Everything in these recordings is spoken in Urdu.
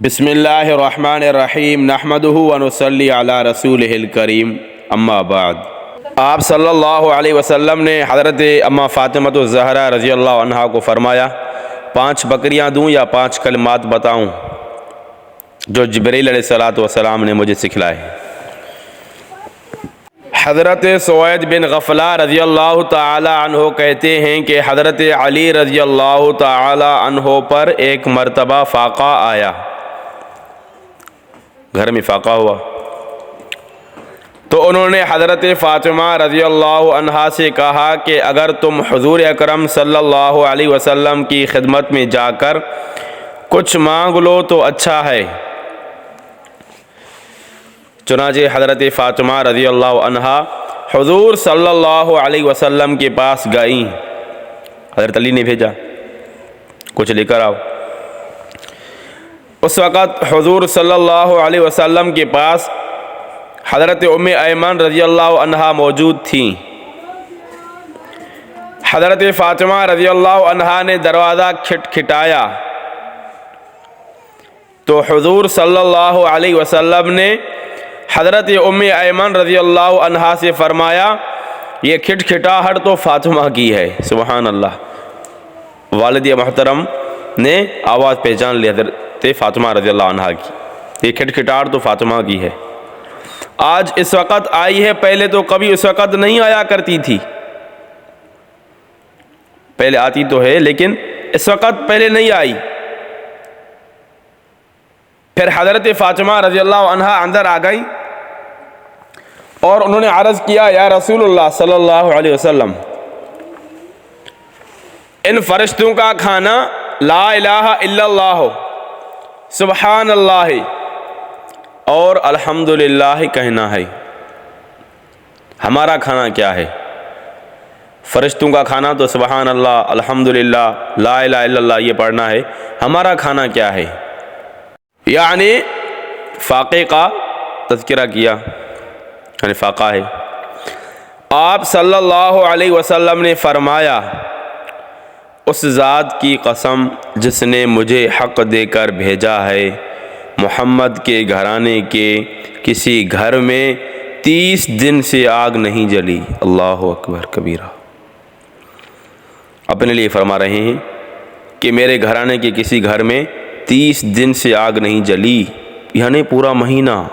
بسم اللہ الرحمن الرحیم نحمدہ ونصلی علی رسولہ الکریم اما بعد۔ آپ صلی اللہ علیہ وسلم نے حضرت اماں فاطمۃ الزہرا رضی اللہ عنہا کو فرمایا 5 بکریاں دوں یا 5 کلمات بتاؤں جو جبریل علیہ السلام نے مجھے سکھلائے۔ حضرت سوید بن غفلہ رضی اللہ تعالی عنہ کہتے ہیں کہ حضرت علی رضی اللہ تعالی عنہ پر ایک مرتبہ فاقہ آیا، گھر میں فاقہ ہوا تو انہوں نے حضرت فاطمہ رضی اللہ عنہا سے کہا کہ اگر تم حضور اکرم صلی اللہ علیہ وسلم کی خدمت میں جا کر کچھ مانگ لو تو اچھا ہے۔ چنانچہ حضرت فاطمہ رضی اللہ عنہا حضور صلی اللہ علیہ وسلم کے پاس گئیں۔ حضرت علی نے بھیجا کچھ لے کر آؤ۔ اس وقت حضور صلی اللہ علیہ وسلم کے پاس حضرت ام ایمن رضی اللہ عنہا موجود تھیں۔ حضرت فاطمہ رضی اللہ عنہا نے دروازہ کھٹکھٹایا تو حضور صلی اللہ علیہ وسلم نے حضرت ام ایمن رضی اللہ عنہا سے فرمایا یہ کھٹکھٹاہٹ تو فاطمہ کی ہے۔ سبحان اللہ، والد محترم نے آواز پہچان لی حضرت فاطمہ رضی اللہ عنہا کی، یہ کھٹکھٹاہٹ تو فاطمہ کی ہے۔ آج اس وقت آئی ہے، پہلے تو کبھی اس وقت نہیں آیا کرتی تھی، پہلے آتی تو ہے لیکن اس وقت پہلے نہیں آئی۔ پھر حضرت فاطمہ رضی اللہ عنہا اندر آ گئی اور انہوں نے عرض کیا یا رسول اللہ صلی اللہ علیہ وسلم، ان فرشتوں کا کھانا لا الہ الا اللہ سبحان اللہ اور الحمدللہ کہنا ہے، ہمارا کھانا کیا ہے؟ فرشتوں کا کھانا تو سبحان اللہ الحمدللہ لا الہ الا اللہ یہ پڑھنا ہے، ہمارا کھانا کیا ہے؟ یعنی فاقے کا تذکرہ کیا، یعنی فاقہ ہے۔ آپ صلی اللہ علیہ وسلم نے فرمایا اس ذات کی قسم جس نے مجھے حق دے کر بھیجا ہے، محمد کے گھرانے کے کسی گھر میں 30 دن سے آگ نہیں جلی۔ اللہ اکبر کبیرہ، اپنے لیے فرما رہے ہیں کہ میرے گھرانے کے کسی گھر میں 30 دن سے آگ نہیں جلی، یعنی پورا مہینہ۔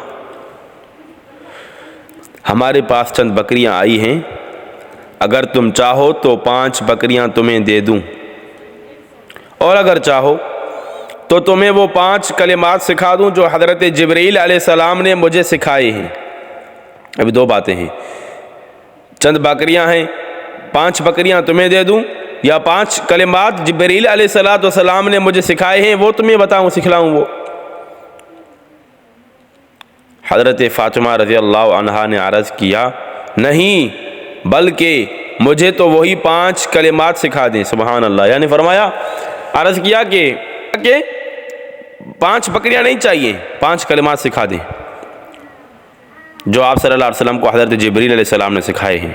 ہمارے پاس چند بکریاں آئی ہیں، اگر تم چاہو تو 5 بکریاں تمہیں دے دوں، اور اگر چاہو تو تمہیں وہ 5 کلمات سکھا دوں جو حضرت جبریل علیہ السلام نے مجھے سکھائے ہیں۔ ابھی 2 باتیں ہیں، چند بکریاں ہیں، 5 بکریاں تمہیں دے دوں یا 5 کلمات جبریل علیہ السلام نے مجھے سکھائے ہیں وہ تمہیں بتاؤں سکھلاؤں وہ۔ حضرت فاطمہ رضی اللہ عنہا نے عرض کیا نہیں، بلکہ مجھے تو وہی 5 کلمات سکھا دیں۔ سبحان اللہ، یعنی فرمایا عرض کیا کہ 5 بکریاں نہیں چاہیے، 5 کلمات سکھا دیں جو آپ صلی اللہ علیہ وسلم کو حضرت جبریل علیہ السلام نے سکھائے ہیں۔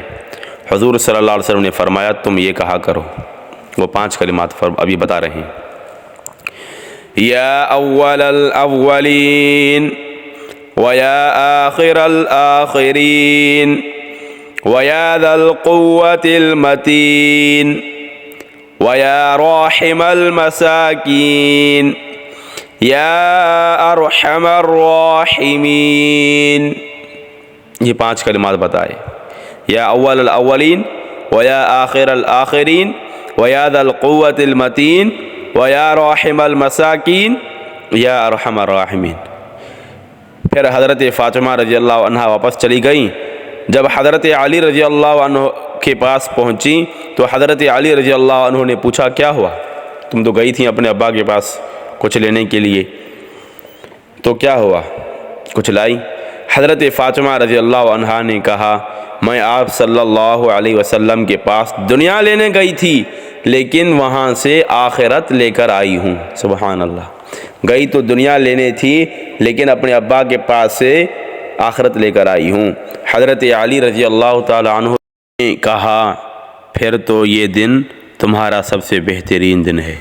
حضور صلی اللہ علیہ وسلم نے فرمایا تم یہ کہا کرو، وہ 5 کلمات ابھی بتا رہے ہیں۔ یا اول الاولین وَيَا آخِرَ الْآخِرِينَ وَيَا ذَا الْقُوَّةِ الْمَتِينَ وَيَا رَاحِمَ الْمَسَاكِينَ يَا أَرْحَمَ الرَّاحِمِينَ، یہ 5 کلمات بتائے، یا اول الاولین وَيَا آخِرَ الْآخِرِينَ وَيَا ذَا الْقُوَّةِ الْمَتِينَ وَيَا رَاحِمَ الْمَسَاكِينَ يَا أَرْحَمَ الرَّاحِمِينَ۔ پھر حضرت فاطمہ رضی اللہ عنہ واپس چلی گئیں۔ جب حضرت علی رضی اللہ عنہ کے پاس پہنچی تو حضرت علی رضی اللہ عنہ نے پوچھا کیا ہوا؟ تم تو گئی تھیں اپنے ابا کے پاس کچھ لینے کے لیے، تو کیا ہوا؟ کچھ لائی؟ حضرت فاطمہ رضی اللہ عنہ نے کہا میں آپ صلی اللہ علیہ وسلم کے پاس دنیا لینے گئی تھی لیکن وہاں سے آخرت لے کر آئی ہوں۔ سبحان اللہ، گئی تو دنیا لینے تھی لیکن اپنے ابا کے پاس سے آخرت لے کر آئی ہوں۔ حضرت علی رضی اللہ تعالی عنہ نے کہا پھر تو یہ دن تمہارا سب سے بہترین دن ہے،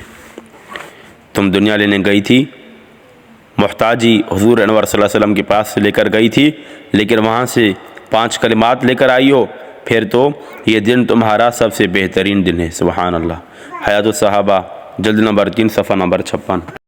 تم دنیا لینے گئی تھی محتاجی حضور انور صلی اللہ علیہ وسلم کے پاس سے لے کر گئی تھی، لیکن وہاں سے 5 کلمات لے کر آئی ہو، پھر تو یہ دن تمہارا سب سے بہترین دن ہے۔ سبحان اللہ۔ حیات الصحابہ جلد نمبر 3 صفحہ نمبر 56۔